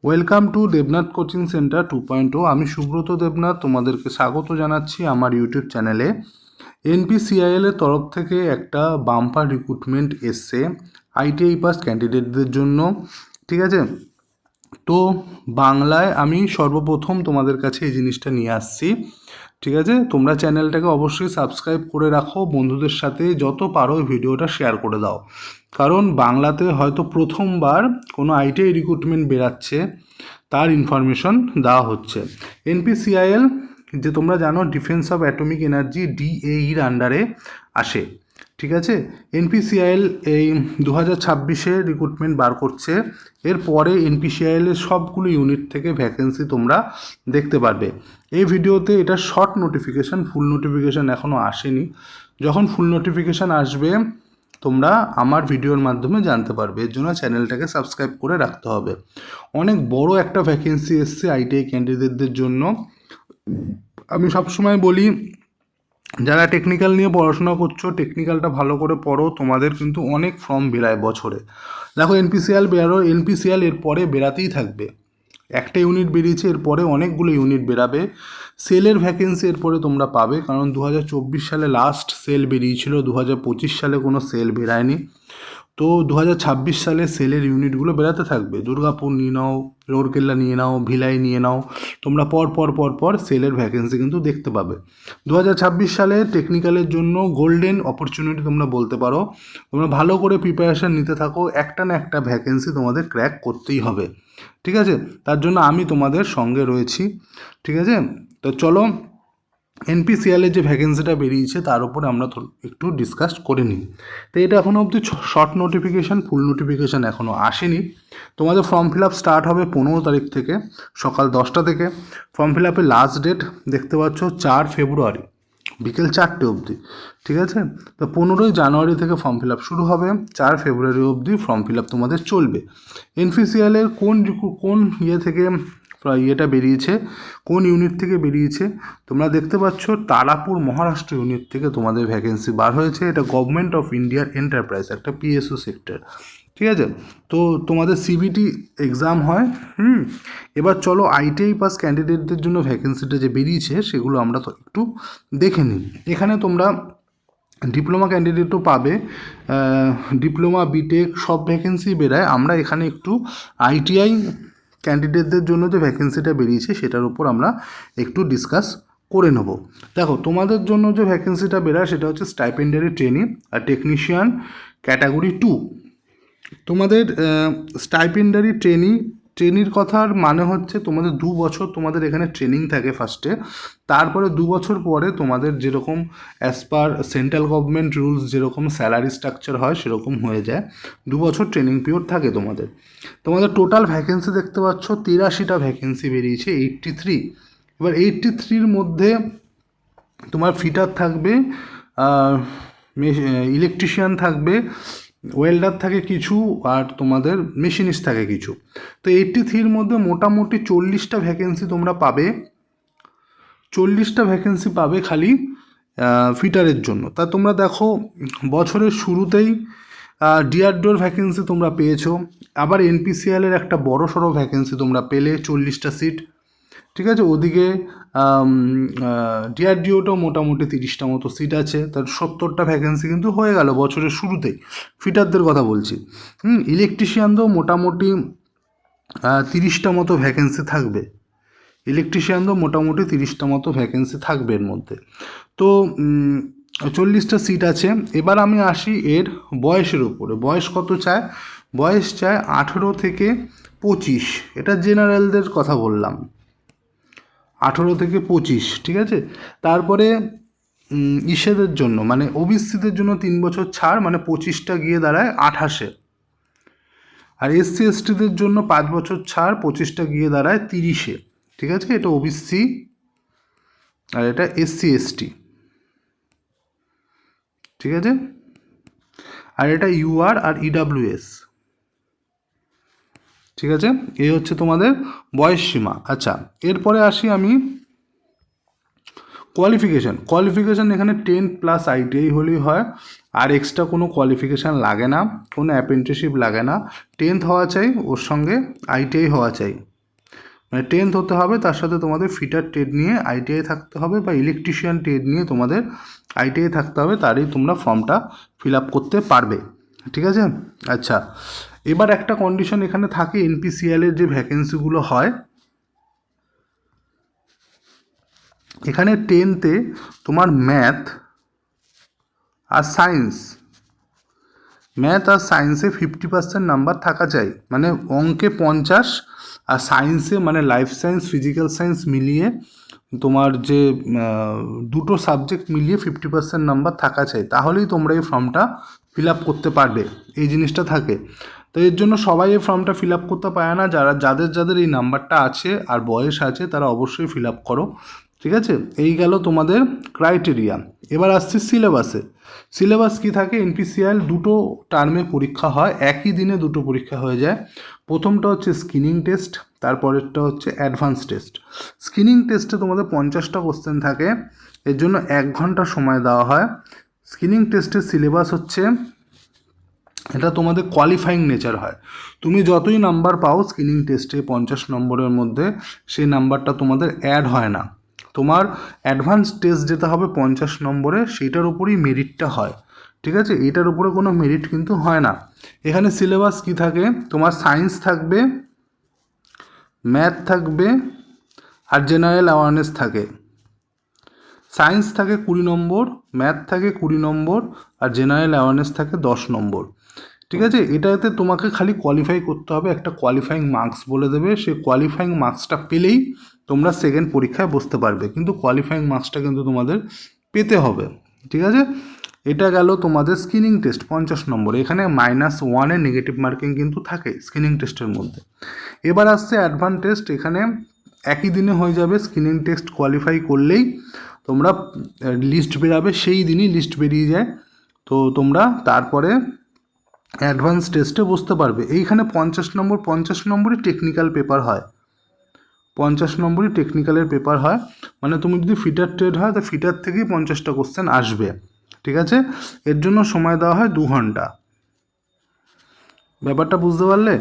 Welcome to Debnath coaching centre 2.0। আমি সুব্রত দেবনাথ তোমাদেরকে স্বাগত জানাচ্ছি আমার ইউটিউব চ্যানেলে। এনপিসিআইএল এর তরফ থেকে একটা বাম্পার রিক্রুটমেন্ট এসছে আইটিআই পাস ক্যান্ডিডেটদের জন্য, ঠিক আছে। তো বাংলায় আমি সর্বপ্রথম তোমাদের কাছে এই জিনিসটা নিয়ে আসছি, ঠিক আছে। তোমরা চ্যানেলটাকে অবশ্যই সাবস্ক্রাইব করে রাখো, বন্ধুদের সাথে যত পারো ভিডিওটা শেয়ার করে দাও, কারণ বাংলাতে হয়তো প্রথমবার কোনো আইটিআই রিক্রুটমেন্ট বেরাচ্ছে, তার ইনফরমেশন দেওয়া হচ্ছে। এনপিসিআইএল যে তোমরা জানো ডিফেন্স অফ অ্যাটমিক এনার্জি ডিএইর আন্ডারে আসে, ঠিক আছে। এনপিসিআইএল এই 2026-এ রিক্রুটমেন্ট বার করছে। এরপরে এনপিসিআইএলের সবগুলো ইউনিট থেকে ভ্যাকেন্সি তোমরা দেখতে পারবে। এই ভিডিওতে এটা শর্ট নোটিফিকেশান, ফুল নোটিফিকেশান এখনও আসেনি। যখন ফুল নোটিফিকেশান আসবে তোমরা আমার ভিডিওর মাধ্যমে জানতে পারবে। এর জন্য চ্যানেলটাকে সাবস্ক্রাইব করে রাখতে হবে। অনেক বড় একটা ভ্যাকেন্সি এসছে আইটিআই ক্যান্ডিডেটদের জন্য। আমি সবসময় বলি, যারা টেকনিক্যাল নিয়ে পড়াশোনা করছো, টেকনিক্যালটা ভালো করে পড়ো, তোমাদের কিন্তু অনেক ফর্ম বেরায় বছরে। দেখো এনপিসিআইএল এরপরে বেরাতেই থাকবে। একটা ইউনিট বেরিয়েছে, এরপরে অনেকগুলো ইউনিট বেরাবে। সেলের ভ্যাকেন্সি এরপরে তোমরা পাবে, কারণ 2024 সালে লাস্ট সেল বেরিয়েছিল, 2025 সালে কোনো সেল বেরায়নি। তো 2026 সালে সেলের ইউনিটগুলো বেরাতে থাকবে। দুর্গাপুর নিয়ে নাও, রৌরকেল্লা নিয়ে নাও, ভিলাই নিয়ে নাও, তোমরা পর সেলের ভ্যাকেন্সি কিন্তু দেখতে পাবে। 2026 সালে টেকনিক্যালের জন্য গোল্ডেন অপরচুনিটি তোমরা বলতে পারো। তোমরা ভালো করে প্রিপারেশান নিতে থাকো, একটা না একটা ভ্যাকেন্সি তোমাদের ক্র্যাক করতেই হবে, ঠিক আছে। তার জন্য আমি তোমাদের সঙ্গে রয়েছি, ঠিক আছে। তো চলো এনপিসিআইএলের যে ভ্যাকেন্সিটা বেরিয়েছে তার উপরে আমরা একটু ডিসকাস করে নিই। তো এটা এখনও অবধি শর্ট নোটিফিকেশান, ফুল নোটিফিকেশান এখনও আসেনি। তোমাদের ফর্ম ফিল আপ স্টার্ট হবে 15 তারিখ থেকে, সকাল 10টা থেকে। ফর্ম ফিল আপের লাস্ট ডেট দেখতে পাচ্ছ 4 ফেব্রুয়ারি বিকেল 4টে অবধি, ঠিক আছে। তো 15ই জানুয়ারি থেকে ফর্ম ফিল আপ শুরু হবে, 4 ফেব্রুয়ারি অবধি ফর্ম ফিল আপ তোমাদের চলবে। এনপিসিআইএলের কোন ইয়ে থেকে ইয়েটা বেরিয়েছে, কোন ইউনিট থেকে বেরিয়েছে তোমরা দেখতে পাচ্ছ, তারাপুর মহারাষ্ট্র ইউনিট থেকে তোমাদের ভ্যাকেন্সি বার হয়েছে। এটা গভর্নমেন্ট অফ ইন্ডিয়ার এন্টারপ্রাইজ, একটা পিএসইউ সেক্টর, ঠিক আছে। তো তোমাদের সিবিটি এক্সাম হয়। এবার চলো আইটিআই পাস ক্যান্ডিডেটদের জন্য ভ্যাকেন্সিটা যে বেরিয়েছে সেগুলো আমরা তো একটু দেখে নিই। এখানে তোমরা ডিপ্লোমা ক্যান্ডিডেটও পাবে, ডিপ্লোমা বিটেক সব ভ্যাকেন্সি বেরায়। আমরা এখানে একটু আইটিআই ক্যান্ডিডেটদের জন্য যে ভ্যাকেন্সিটা বেরিয়েছে সেটার উপর আমরা একটু ডিসকাস করে নেব। দেখো তোমাদের জন্য যে ভ্যাকেন্সিটা বেরায় সেটা হচ্ছে স্টাইপেন্ডারি ট্রেনিং আর টেকনিশিয়ান ক্যাটাগরি 2। তোমাদের স্টাইপেন্ডারি ট্রেনির কথার মানে হচ্ছে তোমাদের 2 বছর তোমাদের এখানে ট্রেনিং থাকে ফার্স্টে, তারপরে 2 বছর পরে তোমাদের যেরকম as per central government rules যেরকম স্যালারি স্ট্রাকচার হয় সেরকম হয়ে যায়। 2 বছর ট্রেনিং পিরিয়ড থাকে তোমাদের। তোমাদের টোটাল ভ্যাকেন্সি দেখতে পাচ্ছ 83টা ভ্যাকেন্সি বেরিয়েছে, 83। এবার 83-র মধ্যে তোমার ফিটার থাকবে, ইলেকট্রিশিয়ান থাকবে, ওয়েল্ডার থাকে কিছু, আর তোমাদের মেশিনিস্ট থাকে কিছু। তো 83-র মধ্যে মোটামুটি 40টা ভ্যাকেন্সি তোমরা পাবে, 40টা ভ্যাকেন্সি পাবে খালি ফিটারের জন্য। তা তোমরা দেখো বছরের শুরুতেই ডিআরডিওর ভ্যাকেন্সি তোমরা পেয়েছো, আবার এনপিসিআইএলের একটা বড় সড়ো ভ্যাকেন্সি তোমরা পেলে 40টা সিট, ঠিক আছে। ওদিকে ডিআরডিওটাও মোটামুটি 30টা মতো সিট আছে, তার 70টা ভ্যাকেন্সি কিন্তু হয়ে গেল বছরের শুরুতেই। ফিটারদের কথা বলছি। ইলেকট্রিশিয়ানদেরও মোটামুটি 30টা মতো ভ্যাকেন্সি থাকবে, ইলেকট্রিশিয়ানদেরও মোটামুটি 30টা মতো ভ্যাকেন্সি থাকবে এর মধ্যে। তো 40টা সিট আছে। এবার আমি আসি এর বয়সের উপরে। বয়স কত চায়? বয়স চায় 18 থেকে 25। এটা জেনারেলদের কথা বললাম, 18 থেকে 25, ঠিক আছে। তারপরে ইসেদের জন্য মানে ওবিসিদের জন্য 3 বছর ছাড়, মানে 25টা গিয়ে দাঁড়ায় 28-এ। আর এসসি এসটিদের জন্য 5 বছর ছাড়, 25টা গিয়ে দাঁড়ায় 30-এ, ঠিক আছে। এটা ওবিসি আর এটা এসসি এসটি, ঠিক আছে। আর এটা ইউআর আর ইডাব্লিউএস, ঠিক আছে। এই হচ্ছে তোমাদের বয়স সীমা। আচ্ছা, এরপরে আসি আমি কোয়ালিফিকেশান। এখানে 10+ আইটিআই হলেই হয়, আর এক্সট্রা কোনো কোয়ালিফিকেশান লাগে না, কোনো অ্যাপ্রেন্টিসশিপ লাগে না। 10th হওয়া চাই, ওর সঙ্গে আইটিআই হওয়া চাই, মানে 10th হতে হবে, তার সাথে তোমাদের ফিটার ট্রেড নিয়ে ITI থাকতে হবে বা ইলেকট্রিশিয়ান ট্রেড নিয়ে তোমাদের ITI থাকতে হবে, তারই তোমরা ফর্মটা ফিল আপ করতে পারবে। ঠিক আছে। আচ্ছা, এবার একটা কন্ডিশন এখানে থাকে, NPCL এর যে ভ্যাকেন্সিগুলো হয় এখানে 10th-এ তোমার ম্যাথ আর সায়েন্সে 50% নাম্বার থাকা চাই, মানে অঙ্কে 50 আর সায়েন্সে মানে লাইফ সায়েন্স ফিজিক্যাল সায়েন্স মিলিয়ে তোমার যে দুটো সাবজেক্ট মিলিয়ে 50% নাম্বার থাকা চাই, তাহলেই তোমরা এই ফর্মটা ফিল আপ করতে পারবে। এই জিনিসটা থাকে। তো এর জন্য সবাই এই ফর্মটা ফিল আপ করতে পারে না, যাদের এই নাম্বারটা আছে আর বয়স আছে তারা অবশ্যই ফিল আপ করো। ঠিক আছে, এই গেল তোমাদের ক্রাইটেরিয়া। এবার আসছে সিলেবাস কি থাকে। NPCL দুটো টার্মে পরীক্ষা হয়, একই দিনে দুটো পরীক্ষা হয়ে যায়। প্রথমটা হচ্ছে স্ক্রিনিং টেস্ট, তারপরেরটা হচ্ছে অ্যাডভান্স টেস্ট। স্ক্রিনিং টেস্টে তোমাদের 50টা কোশ্চেন থাকে, এর জন্য 1 ঘন্টা সময় দেওয়া হয়। স্ক্রিনিং টেস্টের সিলেবাস হচ্ছে, এটা তোমাদের কোয়ালিফাইং নেচার হয়। তুমি যতই নাম্বার পাও স্ক্রিনিং টেস্টে 50 নম্বরের মধ্যে, সেই নাম্বারটা তোমাদের অ্যাড হয় না। তোমার অ্যাডভান্স টেস্ট যেটা হবে 50 নম্বরে, সেইটার উপরেই মেরিটটা হয়। ঠিক আছে, এটার উপরে কোনো মেরিট কিন্তু হয় না। এখানে সিলেবাস কি থাকে, তোমার সায়েন্স থাকবে, ম্যাথ থাকবে আর জেনারেল অ্যাওয়ারনেস থাকে। সায়েন্স থাকে 20 নম্বর, ম্যাথ থাকে 20 নম্বর আর জেনারেল অ্যাওয়ারনেস থাকে 10 নম্বর। ঠিক আছে, এটাতে তোমাকে খালি কোয়ালিফাই করতে হবে, একটা কোয়ালিফাইং মার্কস বলে দেবে, সেই কোয়ালিফাইং মার্কসটা পেলেই তোমরা সেকেন্ড পরীক্ষায় বসতে পারবে, কিন্তু কোয়ালিফাইং মার্কসটা কিন্তু তোমাদের পেতে হবে। ঠিক আছে, এটা গেল তোমাদের স্ক্রিনিং টেস্ট 50 নম্বর। এখানে -1 নেগেটিভ মার্কিং কিন্তু থাকে স্ক্রিনিং টেস্টের মধ্যে। এবার আসছে অ্যাডভান্স টেস্ট। এখানে একই দিনে হয়ে যাবে, স্ক্রিনিং টেস্ট কোয়ালিফাই করলেই তোমরা লিস্ট বেরাবে, সেই দিনই লিস্ট বেরিয়ে যায়, তো তোমরা তারপরে অ্যাডভান্স টেস্টে বসতে পারবে। এইখানে 50 নম্বরই টেকনিক্যাল পেপার হয়, 50 নম্বরই টেকনিক্যালের পেপার হয়, মানে তুমি যদি ফিটার ট্রেড হয় তো ফিটার থেকেই 50টা কোশ্চেন আসবে। ঠিক আছে, এর জন্য সময় দেওয়া হয় 2 ঘন্টা। ব্যাপারটা বুঝতে পারলে?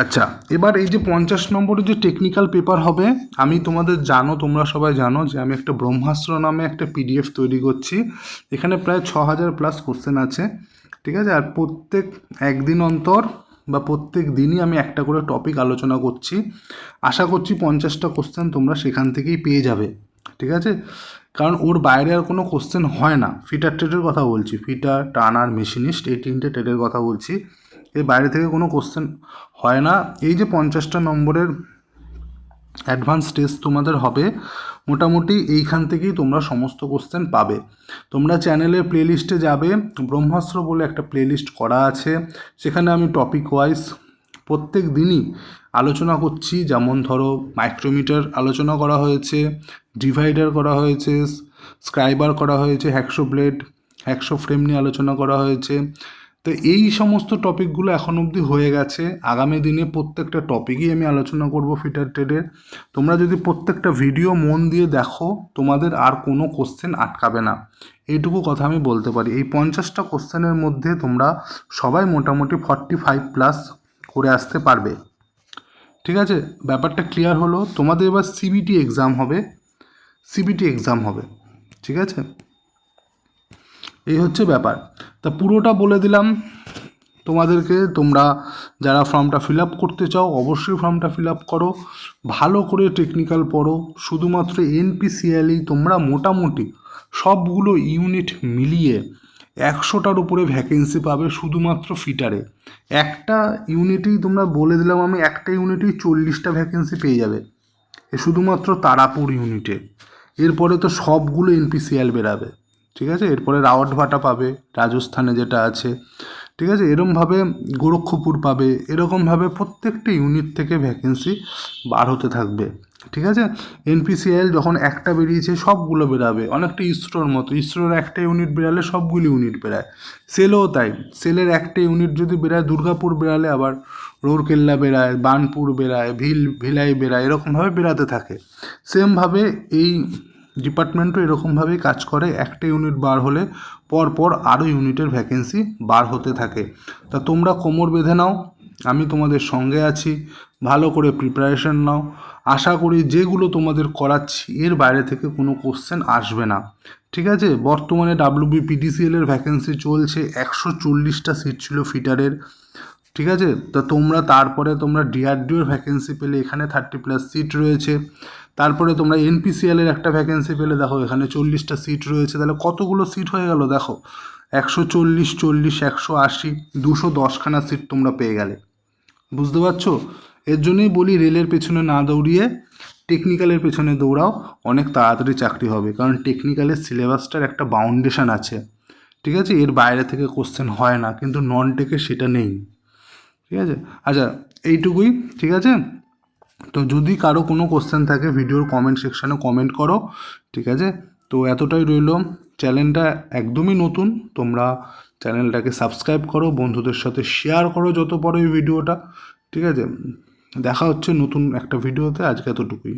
আচ্ছা, এবার এই যে 50 নম্বরের যে টেকনিক্যাল পেপার হবে, আমি তোমরা সবাই জানো যে আমি একটা ব্রহ্মাস্ত্র নামে একটা PDF তৈরি করছি। এখানে প্রায় 6000+ কোশ্চেন আছে। ঠিক আছে, আর প্রত্যেক একদিন অন্তর বা প্রত্যেক দিনই আমি একটা করে টপিক আলোচনা করছি। আশা করছি 50টা কোশ্চেন তোমরা সেখান থেকেই পেয়ে যাবে। ঠিক আছে, কারণ ওর বাইরে আর কোনো কোশ্চেন হয় না। ফিটার ট্রেডের কথা বলছি, ফিটার, টার্নার, মেশিনিস্ট, এই 3টে ট্রেডের কথা বলছি। এর বাইরে থেকে কোনো কোশ্চেন হয় না। এই যে 50টা নম্বরের অ্যাডভান্স টেস্ট তোমাদের হবে, মোটামুটি এইখান থেকেই তোমরা সমস্ত কোশ্চেন পাবে। তোমরা চ্যানেলের প্লেলিস্টে যাবে, ব্রহ্মাস্ত্র বলে একটা প্লেলিস্ট করা আছে, সেখানে আমি টপিক ওয়াইজ প্রত্যেক দিনই আলোচনা করছি। যেমন ধরো মাইক্রোমিটার আলোচনা করা হয়েছে, ডিভাইডার করা হয়েছে, স্ক্রাইবার করা হয়েছে, হ্যাকশো ব্লেড, হ্যাকশো ফ্রেম নিয়ে আলোচনা করা হয়েছে। তো এই সমস্ত টপিকগুলো এখন অবধি হয়ে গেছে। আগামী দিনে প্রত্যেকটা টপিকই আমি আলোচনা করব ফিটার ট্রেডের। তোমরা যদি প্রত্যেকটা ভিডিও মন দিয়ে দেখো, তোমাদের আর কোনো কোশ্চেন আটকাবে না, এইটুকু কথা আমি বলতে পারি। এই 50টা কোশ্চেনের মধ্যে তোমরা সবাই মোটামুটি 45+ করে আসতে পারবে। ঠিক আছে, ব্যাপারটা ক্লিয়ার হলো? তোমাদের এবার CBT এক্সাম হবে। ঠিক আছে, এই হচ্ছে ব্যাপার। তা পুরোটা বলে দিলাম তোমাদেরকে। তোমরা যারা ফর্মটা ফিল আপ করতে চাও অবশ্যই ফর্মটা ফিল আপ করো, ভালো করে টেকনিক্যাল পড়ো। শুধুমাত্র NPCLই তোমরা মোটামুটি সবগুলো ইউনিট মিলিয়ে 100টার উপরে ভ্যাকেন্সি পাবে শুধুমাত্র ফিটারে। একটা ইউনিটেই তোমরা বলে দিলাম আমি, একটা ইউনিটেই 40টা ভ্যাকেন্সি পেয়ে যাবে, শুধুমাত্র তারাপুর ইউনিটে। এরপরে তো সবগুলো NPCL বেরাবে। ঠিক আছে, এরপরে রাওয়াটভাটা পাবে রাজস্থানে যেটা আছে। ঠিক আছে, এরকমভাবে গোরক্ষপুর পাবে, এরকমভাবে প্রত্যেকটা ইউনিট থেকে ভ্যাকেন্সি বার হতে থাকবে। ঠিক আছে, NPCL যখন একটা বেরিয়েছে সবগুলো বেরাবে, অনেকটা ইসরোর মতো। ইসরোর একটা ইউনিট বেরালে সবগুলো ইউনিট বেরায়, সেলও তাই। সেলের একটা ইউনিট যদি বেরায়, দুর্গাপুর বেরালে আবার রৌরকেল্লা বেরায়, বার্নপুর বেরায়, ভিলাই বেরায়, এরকমভাবে বেরাতে থাকে। সেমভাবে এই ডিপার্টমেন্টও এরকমভাবেই কাজ করে, একটা ইউনিট বার হলে পরপর আরও ইউনিটের ভ্যাকেন্সি বার হতে থাকে। তা তোমরা কোমর বেঁধে নাও, আমি তোমাদের সঙ্গে আছি। ভালো করে প্রিপারেশন নাও। আশা করি যেগুলো তোমাদের করাচ্ছি এর বাইরে থেকে কোনো কোশ্চেন আসবে না, ঠিক আছে। বর্তমানে WBPTCL এর ভ্যাকেন্সি চলছে, 140টা সিট ছিল ফিটারের, ঠিক আছে। তো তারপরে তোমরা DRDOর ভ্যাকেন্সি পেলে, এখানে 30+ সিট রয়েছে। তারপরে তোমরা NPCL এর একটা ভ্যাকেন্সি পেলে, দেখো এখানে 40টা সিট রয়েছে। তাহলে কতগুলো সিট হয়ে গেল দেখো, 140, 40, 180, 210খানা সিট তোমরা পেয়ে গেলে। বুঝতে পারছো? এর জন্যই বলি রেলের পেছনে না দৌড়িয়ে টেকনিক্যালের পেছনে দৌড়াও, অনেক তাড়াতাড়ি চাকরি হবে। কারণ টেকনিক্যালের সিলেবাসটার একটা বাউন্ডেশন আছে, ঠিক আছে, এর বাইরে থেকে কোশ্চেন হয় না, কিন্তু নন টেকে সেটা নেই, ঠিক আছে। আচ্ছা, এইটুকুই, ঠিক আছে। তো যদি কারো কোনো কোশ্চেন থাকে ভিডিওর কমেন্ট সেকশানে কমেন্ট করো, ঠিক আছে। তো এতটাই রইল, চ্যানেলটা একদমই নতুন, তোমরা চ্যানেলটাকে সাবস্ক্রাইব করো, বন্ধুদের সাথে শেয়ার করো যত পারো এই ভিডিওটা, ঠিক আছে। দেখা হচ্ছে নতুন একটা ভিডিওতে, আজকে এতটুকুই।